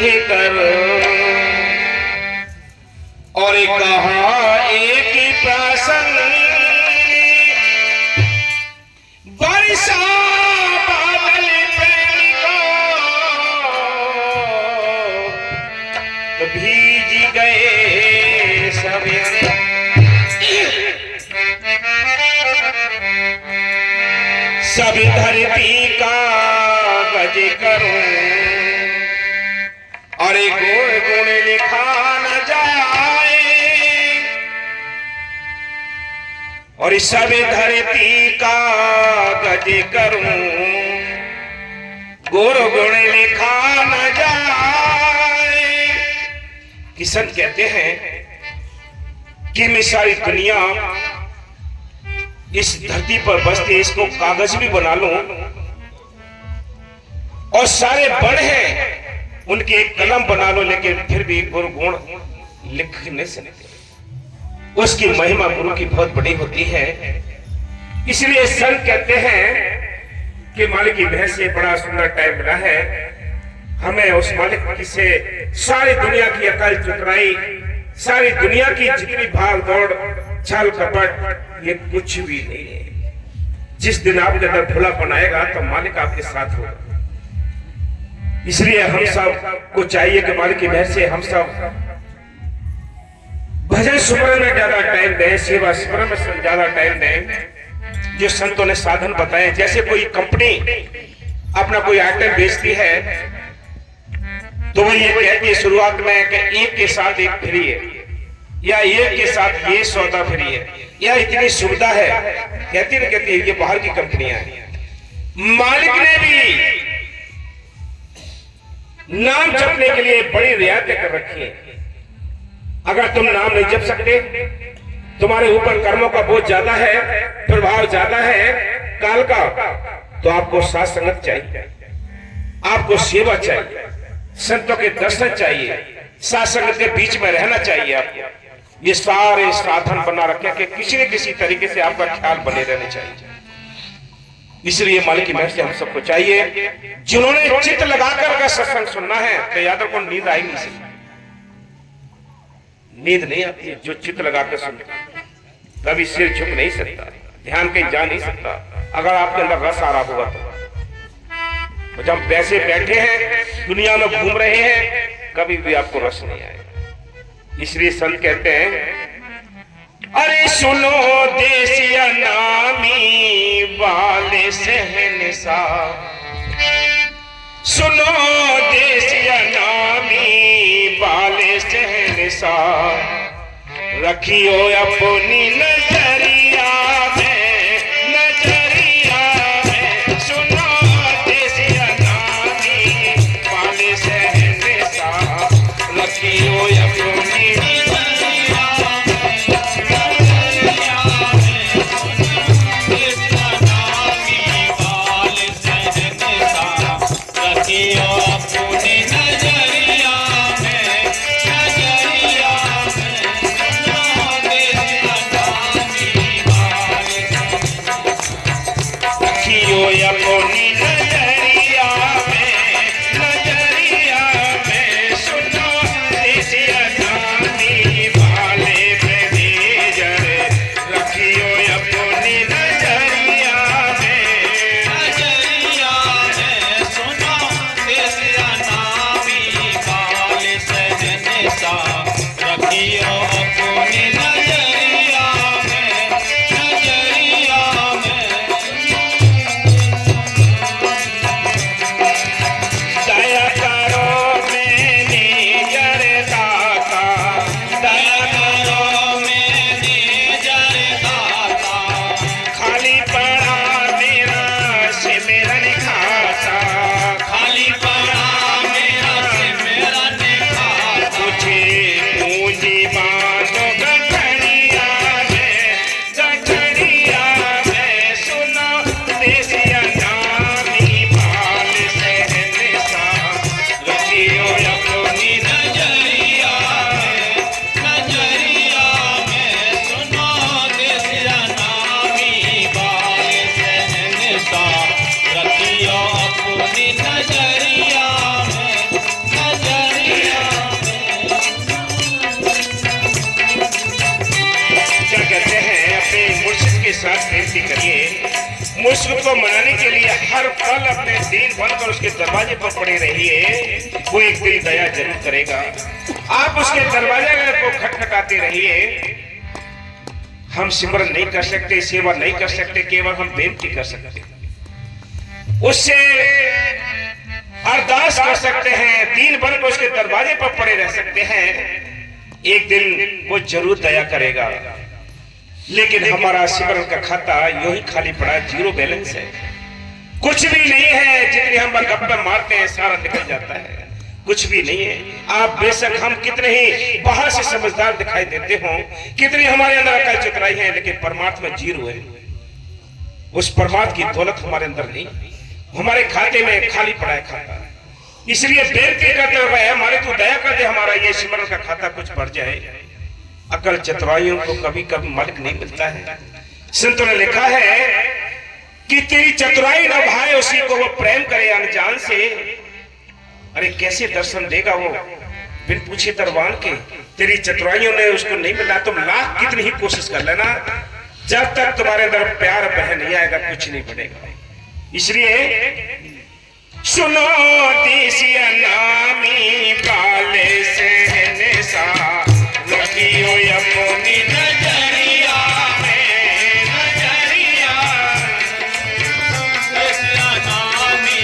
थे कर और कहा एक प्रसंग वर्षा बादल प्रेम को भीज गए सवेरे सब धरती का गज करूं अरे गुण गुण लिखा न जाए और सब धरती का गज करूं गुण गुण लिखा न जाए। किशन कहते हैं कि मैं सारी दुनिया इस धरती पर बसते इसको कागज भी बना लूं और सारे बड़ हैं उनके एक कलम बना लो लेकिन फिर भी गुरु गुण लिख नहीं सकते। उसकी महिमा गुरु की बहुत बड़ी होती है। इसलिए संत कहते हैं कि मालिक की बहस से बड़ा सुंदर टाइम मिला है हमें उस मालिक से सारी दुनिया की अकल चतुराई सारी दुनिया की जितनी भाग दौड़ छल कपट ये कुछ भी नहीं है। जिस दिन आपके अंदर भोलापन आएगा तो मालिक आपके साथ होगा। इसलिए हम सब को चाहिए कि मालिक की बहस से हम सब भजन सुमरन में ज्यादा टाइम दें सेवा स्मरण में ज्यादा टाइम दें। जो संतों ने साधन बताए जैसे कोई कंपनी अपना कोई आइटम बेचती है तो वो ये कहती है शुरुआत में कि एक के साथ एक फ्री है या एक के साथ ये सौदा फ्री है या इतनी सुविधा है कहती है ये बाहर की कंपनियां हैं। मालिक ने भी नाम जपने के लिए बड़ी रियायतें कर रखी है। अगर तुम नाम नहीं जप सकते तुम्हारे ऊपर कर्मों का बोझ ज्यादा है प्रभाव ज्यादा है काल का तो आपको साथ संगत चाहिए आपको सेवा चाहिए संतों के दर्शन चाहिए साथ संगत के बीच में रहना चाहिए। आपको ये सारे साधन बना रखे कि किसी न किसी तरीके से आपका ख्याल बने रहने चाहिए। इसलिए मालिक की महर से हम सबको चाहिए जिन्होंने चित्त लगाकर अगर सत्संग सुनना है तो याद रखो नींद आई नहीं सकती नींद नहीं आती जो चित्त लगाकर सुनता कभी सिर झुक नहीं सकता ध्यान कहीं जा नहीं सकता अगर आपके अंदर रस आ रहा होगा तो जब वैसे बैठे हैं दुनिया में घूम रहे हैं कभी भी आपको रस नहीं आएगा। इसलिए संत कहते हैं अरे सुनो देसिया नामी वाले शहंशाह सुनो देसिया नामी वाले शहंशाह रखियो अपनी नजरिया में सुनो देसिया नामी वाले शहंशाह रखियो अपनी मुश्क को मनाने के लिए हर पल अपने दीन बनकर उसके दरवाजे पर पड़े रहिए, वो एक दिन दया जरूर करेगा। आप उसके दरवाजे को खटखटाते रहिए। हम सिमरन नहीं कर सकते, सेवा नहीं कर सकते, केवल हम बेनती कर सकते, उससे अरदास कर सकते हैं, दीन बनकर उसके दरवाजे पर पड़े रह सकते हैं। एक दिन वो जरूर दया करेगा। लेकिन हमारा सिमरन का खाता यूं ही खाली पड़ा, जीरो बैलेंस है, कुछ भी नहीं है। जितनी हम गप्पे मारते हैं सारा निकल जाता है, कुछ भी नहीं है। आप बेशक हम कितने ही बाहर से समझदार दिखाई देते हो, कितनी हमारे अंदर अकल चतुराई है, लेकिन परमात्मा जीरो है। उस परमात्मा की दौलत हमारे अंदर नहीं, हमारे खाते में खाली पड़ा है खाता। इसलिए बेनती करते हुए हमारे तो दया कर दे, हमारा ये सिमरन का खाता कुछ भर जाए। अकल चतुराइयों को कभी कभी मालिक नहीं मिलता है। संतों ने लिखा है कि तेरी चतुराई न भाए उसी को वो प्रेम करे अनजान से। अरे कैसे दर्शन देगा वो बिन पूछे दरबान के? तेरी चतुराइयों ने उसको नहीं मिला। तुम लाख कितनी ही कोशिश कर लेना, जब तक तुम्हारे अंदर प्यार बह नहीं आएगा कुछ नहीं बनेगा। इसलिए सुनो देसिया नामी काले से सा लगियो यमुनी नजरिया में, नजरिया देसिया नामी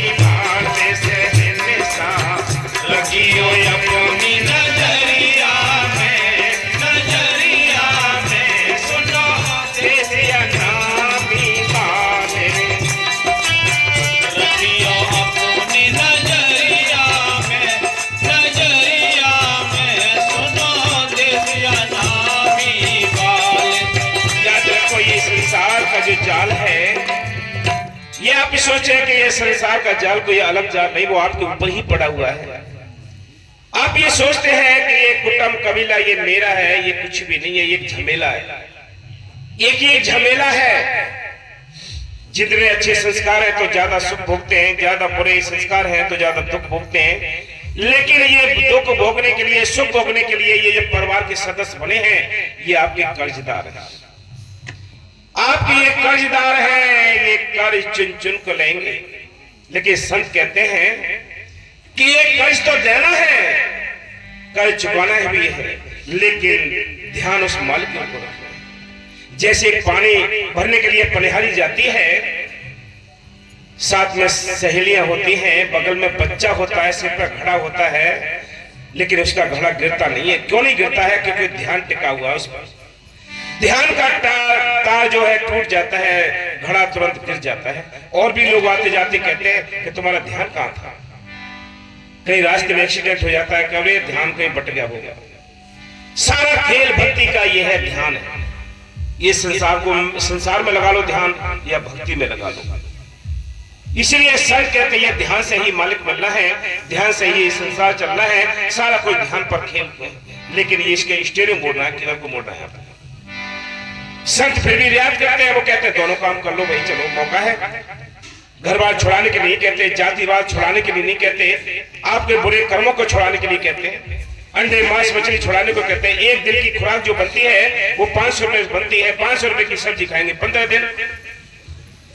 काले से सा लगियो यमुनी नजरिया में, नजरिया में सुनो देसिया नामी। जाल है ये आप सोचे कि ये संसार का जाल कोई अलग जाल नहीं, वो आपके ऊपर ही पड़ा हुआ है। आप ये सोचते हैं कि ये कुटुंब कबीला ये मेरा है, ये कुछ भी नहीं है, ये झमेला है, ये झमेला है। जितने अच्छे संस्कार है तो ज्यादा सुख भोगते हैं, ज्यादा बुरे संस्कार है तो ज्यादा दुख भोगते हैं। लेकिन ये दुख भोगने के लिए, सुख भोगने के लिए ये जो परिवार के सदस्य बने हैं, ये आपके कर्जदार हैं, आपके ये कर्जदार हैं, ये कर्ज चुन चुन को लेंगे। लेकिन संत कहते हैं कि ये कर्ज तो देना है, कर्ज चुकाना भी है, लेकिन ध्यान उस मालिक के ऊपर रखना। जैसे पानी भरने के लिए पनिहारी जाती है, साथ में सहेलियां होती हैं, बगल में बच्चा होता है, सिर पर घड़ा होता है, लेकिन उसका घड़ा गिरता नहीं है। क्यों नहीं गिरता है? क्योंकि ध्यान टिका हुआ है उस पर। ध्यान का तार जो है टूट जाता है, घड़ा तुरंत गिर जाता है। और भी लोग आते जाते कहते हैं कि तुम्हारा ध्यान कहाँ था? कहीं रास्ते में एक्सीडेंट हो जाता है, कभी ध्यान कहीं बट गया होगा। सारा खेल भक्ति का ये है, ध्यान है। ये संसार में लगा लो ध्यान, या भक्ति में लगा लो। इसलिए संत कहते हैं ध्यान से ही मालिक बनना है, ध्यान से ही संसार चलना है। सारा कोई ध्यान पर खेल है, लेकिन ये इसके स्टीयरिंग मोड़ना है, किलर को मोड़ना है। संत फिर भी रियायत करते हैं, वो कहते हैं दोनों काम कर लो भाई, चलो मौका है। घर बार छुड़ाने के लिए कहते, जातिवाद छुड़ाने के लिए नहीं कहते, आपके बुरे कर्मों को छुड़ाने के लिए कहते हैं, अंडे मांस मछली छुड़ाने को कहते हैं। एक दिन की खुराक जो बनती है वो 500 रुपए बनती है, 500 रुपए की सब्जी खाएंगे 15 दिन।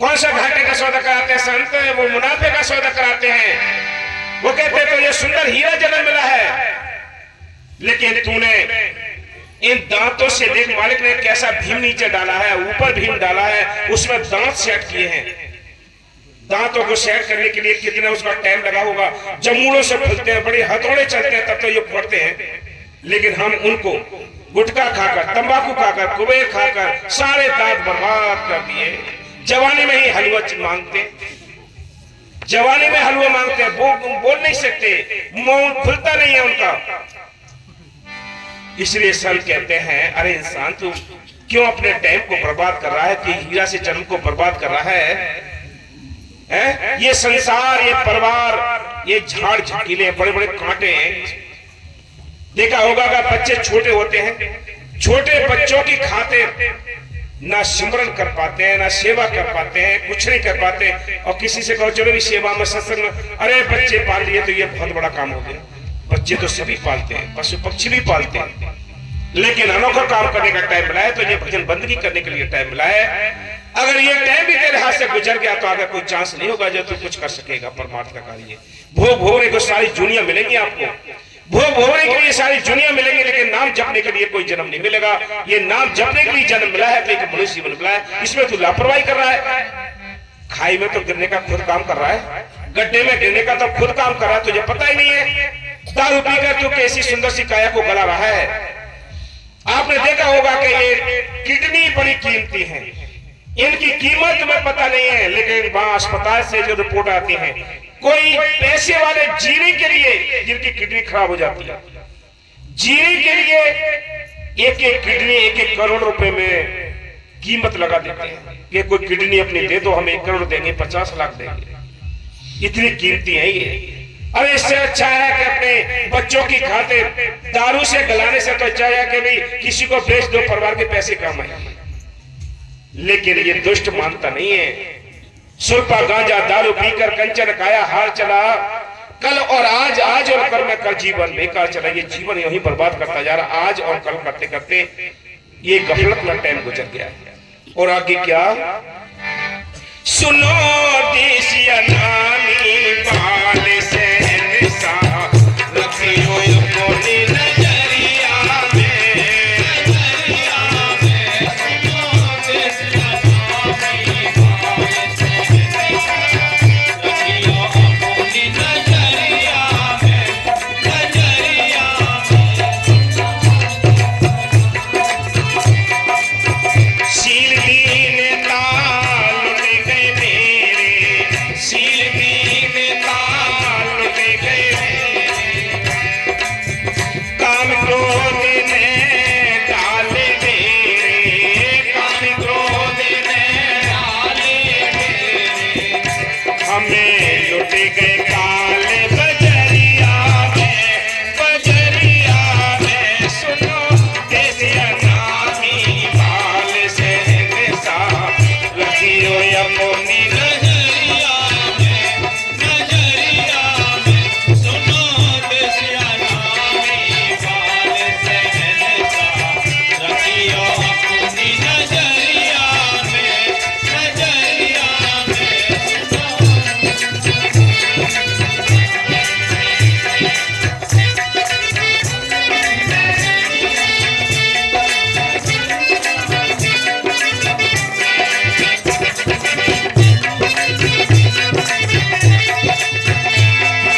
कौन सा घाटे का सौदा कराते हैं संत? वो मुनाफे का सौदा कराते हैं। वो कहते हैं तो ये सुंदर हीरा जन्म मिला है, लेकिन तूने इन दांतों से देख मालिक ने कैसा भीम नीचे डाला है, ऊपर भीम डाला है, उसमें दांत सेट किए हैं। दांतों को सेट करने के लिए कितना उसका टाइम लगा होगा। जब मूड़ों से खुलते हैं, बड़े हथौड़े चलते हैं, तब तो ये फोड़ते हैं। लेकिन हम उनको गुटखा खाकर, तंबाकू खाकर, कुबेर खाकर सारे दांत बर्बाद कर दिए। जवानी में ही हलवा मांगते, जवानी में हलवा मांगते हैं, बोल नहीं सकते, मुंह खुलता नहीं है उनका। इसलिए संत कहते हैं, अरे इंसान तू क्यों अपने टाइम को बर्बाद कर रहा है, कि हीरा से जन्म को बर्बाद कर रहा है? ये संसार, ये परिवार, ये झाड़ झकीले, बड़े बड़े कांटे हैं। देखा होगा कि बच्चे छोटे होते हैं, छोटे बच्चों की खातिर ना सिमरन कर पाते हैं, ना सेवा कर पाते हैं, कुछ नहीं कर पाते। और किसी से कहो चलो भी सेवा में, सत्संग में, अरे बच्चे पाल लिए तो ये बहुत बड़ा काम हो गया। बच्चे तो सभी पालते हैं, पशु पक्षी भी पालते हैं, लेकिन अनोखा काम करने का टाइम मिला है तो ये भजन बंदगी करने के लिए टाइम मिला है। अगर ये टाइम भी तेरे हाथ से गुजर गया तो आगे कोई चांस नहीं होगा जो तू कुछ कर सकेगा परमार्थ का कार्य। भोग भोगने को सारी दुनिया मिलेगी आपको, भोग भोगने के लिए सारी दुनिया मिलेगी, लेकिन नाम जपने के लिए कोई जन्म नहीं मिलेगा। ये नाम जपने के लिए जन्म मिला है तो एक मनुष्य जीवन मिला है, इसमें तू लापरवाही कर रहा है। खाई में तो गिरने का खुद काम कर रहा है, गड्ढे में गिरने का तो खुद काम कर रहा है, तुझे पता ही नहीं है। दारू पीकर तू कैसी सुंदर सी काया को गला रहा है। आपने देखा होगा कि ये किडनी बड़ी कीमती है, इनकी कीमत तुम्हें पता नहीं है, लेकिन वहां अस्पताल से जो रिपोर्ट आती है, कोई पैसे वाले जीने के लिए जिनकी किडनी खराब हो जाती है, जीने के लिए एक एक किडनी 1-1 करोड़ रुपए में कीमत लगा देते हैं कि कोई किडनी अपनी दे दो, हम 1 करोड़ देंगे, 50 लाख देंगे, इतनी कीमती है ये। अरे इससे अच्छा है कि अपने बच्चों की खातिर दारू से गलाने से तो अच्छा है कि भाई किसी को बेच दो, परिवार के पैसे कम आए। लेकिन ये दुष्ट मानता नहीं है। सुल्पा गांजा दारू पीकर कंचन काया हार चला, कल और आज, आज और कल में कल जीवन बेकार चला। ये जीवन यही बर्बाद करता जा रहा, आज और कल करते करते ये गफलत में टाइम गुजर गया है। और आगे क्या? सुनो देशिया नानी बाल से रखियो अपनी नजरिया में, सुनो देशिया नानी बाल से रखियो अपनी नजरिया में, नजरिया में। शील दीन ताल गए मेरे, शील दीन ताल गए काम क्रोध ने डाले मेरे, काम क्रोध ने डाले मेरे, हमें लुट गए काले बजरिया में, बजरिया में। सुनो देशिया नामी बाल से निशा रखियो अपनी नजरिया में, नजरिया में। सुनो देशिया नामी बाल से निशा रखियो अपनी नजरिया में, नजरिया में।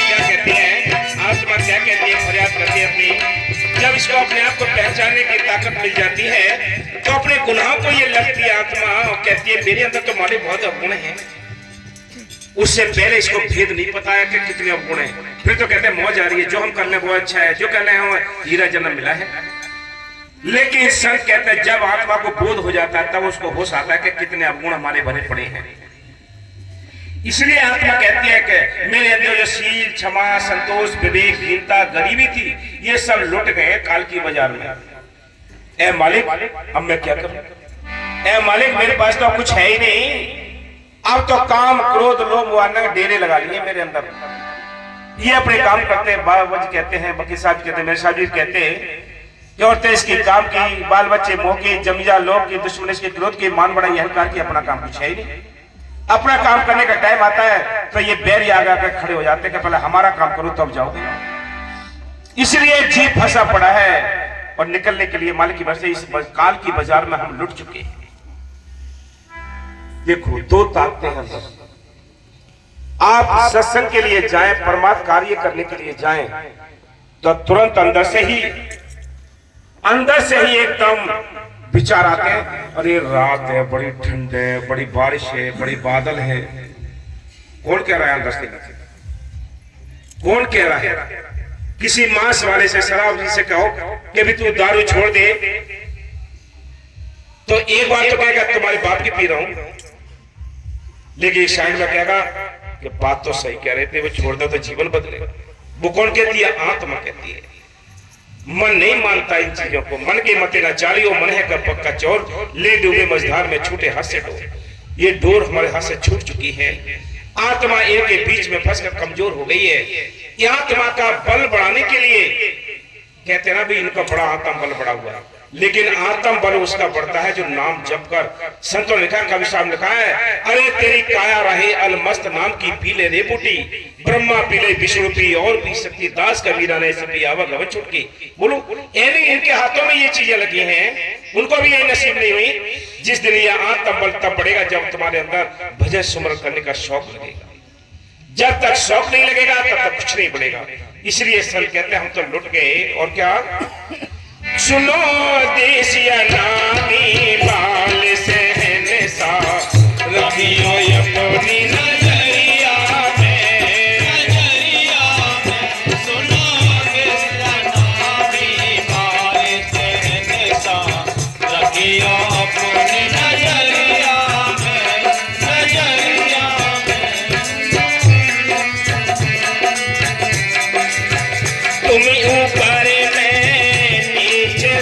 क्या कहती है आत्मा, क्या कहती है, फरियाद करती है अपनी। जब इसको अपने आप को पहचानने की ताकत मिल जाती है तो अपने गुनाहों को ये लगती है आत्मा और कहती है मेरे अंदर तो मारे बहुत अवगुण हैं। उससे पहले इसको भेद नहीं पता है कि कितने अवगुण हैं, फिर तो कहते हैं मौज आ रही है, जो हम करने वो अच्छा है, जो करने हैं हीरा जन्म मिला है। लेकिन संत कहते हैं जब आत्मा को बोध हो जाता है तब उसको होश आता है कि कितने अवगुण हमारे भरे पड़े हैं। इसलिए आत्मा कहती है कि मेरे अंदर जो शील, क्षमा, संतोष, विवेक, दीनता, गरीबी थी, ये सब लुट गए काल की बाजार में। ए मालिक अब मैं क्या करूं? ए मालिक मेरे पास तो कुछ है ही नहीं, अब तो काम, क्रोध, लोभ, वासना डेरे लगा लिए मेरे अंदर। ये अपने काम करते हैं, बाबा कहते हैं, बकी साहब कहते हैं, मेरे साहब जी कहते हैं कि औरतें इसकी काम की, बाल बच्चे मोह की, जमीजा लोभ की, दुश्मन इसके क्रोध की, मान बड़ा अहंकार की, अपना काम कुछ है ही नहीं। अपना काम करने का टाइम आता है तो ये बैरी आगा कर खड़े हो जाते हैं कि पहले हमारा काम करो तब जाओगे। इसलिए जी फंसा पड़ा है और निकलने के लिए मालिक की वजह से इस काल की बाजार में हम लुट चुके हैं। देखो दो ताकतें हैं, आप सत्संग के लिए जाएं, परमात्मा कार्य करने के लिए जाएं तो तुरंत अंदर से ही अंदर से ही एकदम विचार आते हैं, अरे रात है, बड़ी ठंड है, बड़ी बारिश है, बड़ी बादल है। कौन कह रहा है अंदर से? कौन कह रहा है? किसी मांस वाले से, शराब से कहो कि भी तू दारू छोड़ दे, तो एक बार तो कहेगा तुम्हारे बाप की पी रहा हूं, लेकिन साइड में कहेगा कि बात तो सही कह रहे थे, वो छोड़ दो तो जीवन बदलेगा। वो कौन कहती है? आत्मा कहती है। मन नहीं मानता इन चीजों को। मन के मते न चालियो, मन है कर पक्का चोर, ले डूबे मझधार में छूटे हाथ से डोर। ये डोर हमारे हाथ से छूट चुकी है। आत्मा इनके बीच में फंसकर कमजोर हो गई है। ये आत्मा का बल बढ़ाने के लिए कहते हैं ना भी इनका बड़ा आत्म बल बढ़ा हुआ है, लेकिन आत्म बल उसका बढ़ता है जो नाम जप कर। संतों ने लिखा, कवि साहब ने लिखा है, अरे तेरी काया रहे अलमस्त नाम की पीले रे बूटी, ब्रह्मा पीले विष्णु पी और पी सकती, दास कबीरा ने ऐसे पी आवा गवन छुटकी। बोलो इनके हाथों में ये चीजें लगी हैं, उनको भी ये नसीब नहीं हुई। जिस दिन ये आत्म बल तब बढ़ेगा जब तुम्हारे अंदर भजन सुमरन करने का शौक लगेगा। जब तक शौक नहीं लगेगा तब तक कुछ नहीं बढ़ेगा। इसलिए संत कहते हैं हम तो लुट गए। और क्या? सुनो देसिया नामी बाल सहन सा, रखियो अपनी नजरिया में, सुनो देसिया नामी बाल सहन सा, रखियो अपनी नजरिया में, नजरिया में। तुम्हें ऊपर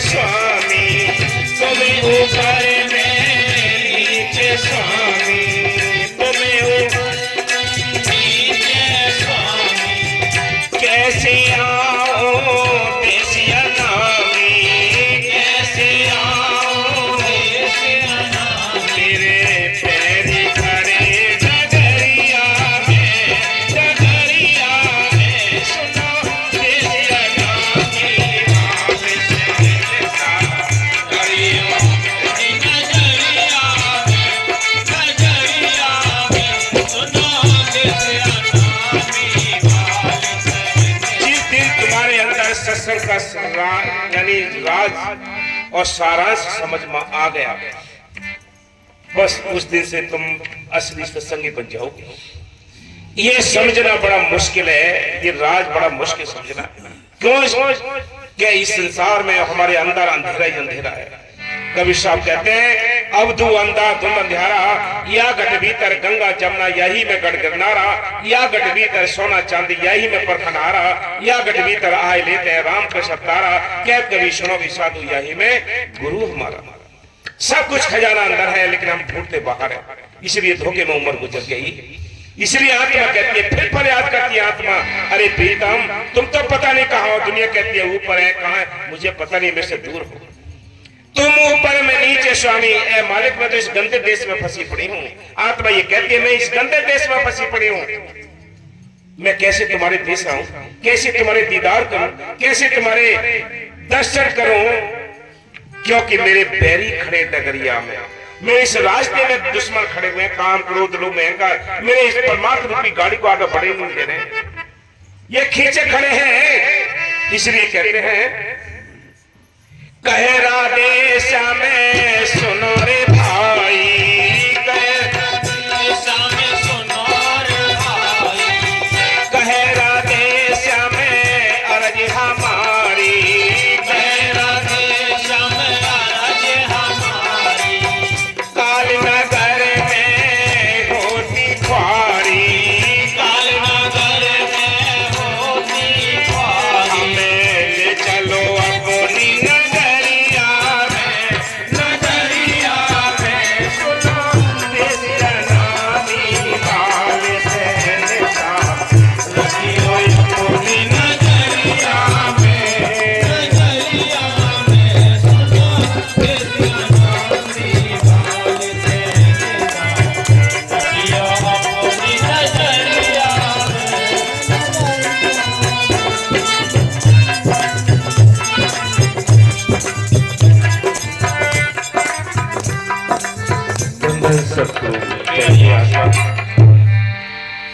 स्वामी, तुम्हें ऊपर में नीचे स्वामी, तुम्हें नीचे स्वामी। कैसे आओ देसिया नामी, कैसे आओ देसिया नामी, मेरे पैरी खड़े डगरिया में, डगरिया में। सुनो देसिया नामी बाल सहन सा, नजरिया में, नजरिया में। सुनो देसिया नामी बाल सहन। जिस दिन तुम्हारे अंदर सत्संग का यानी राज और सारांश समझ में आ गया, बस उस दिन से तुम असली सत्संगी बन जाओगे। ये समझना बड़ा मुश्किल है, ये राज बड़ा मुश्किल समझना। क्यों? क्या इस संसार में हमारे अंदर अंधेरा ही अंधेरा है। कबीर साहब कहते हैं, अब दू अंधा धुंध अंधियारा, या गढ़ भीतर गंगा जमुना यही में गढ़ गिरनारा, या गढ़ भीतर सोना चांदी यही में परखनारा, या गढ़ भीतर आए लेते हैं राम कृष्ण तारा, क्या कभी सुनो भी साधु यही में गुरु हमारा। सब कुछ खजाना अंदर है, लेकिन हम ढूंढते बाहर है। इसलिए धोखे में उम्र गुजर गई। इसलिए आत्मा कहती है, फिर फरियाद करती है आत्मा, अरे प्रीतम तुम तो पता नहीं कहाँ हो। दुनिया कहती है ऊपर है, कहाँ है मुझे पता नहीं, मेरे से दूर हो। तुम ऊपर में नीचे स्वामी, ए मालिक मैं तो इस गंदे देश में फंसी पड़ी हूँ। आत्मा ये कहती है, मैं इस गंदे देश में फंसी पड़ी हूँ। मैं कैसे तुम्हारे देश आऊं, कैसे तुम्हारे दीदार करूं, कैसे तुम्हारे दर्शन करूं, क्योंकि मेरे बैरी खड़े डगरिया में, मेरे इस रास्ते में दुश्मन खड़े हुए हैं, काम क्रोध लोभ अहंकार मेरे इस परमात्मा रूपी गाड़ी को आगे बढ़े नहीं दे रहे, ये खींचे खड़े हैं। इसलिए कहते हैं, कहे राधे में सुनो रे भाई, कहे में सुनो रे भाई, कहे राधे में अर्ज हमारी, कहे राधे में अर्ज हमारी, काल नगर में होती ख्वारी, काल नगर में होती ख्वारी, हमें ले चलो अपनी नगरिया में, नगरिया में। सुनो देसिया नामी बाल सहन सा, रखियो अपनी नगरिया में, नजरिया में। सुनो देसिया नामी बाल सहन सा, रखियो अपनी नजरिया बंधन सबको चाहिए आशा।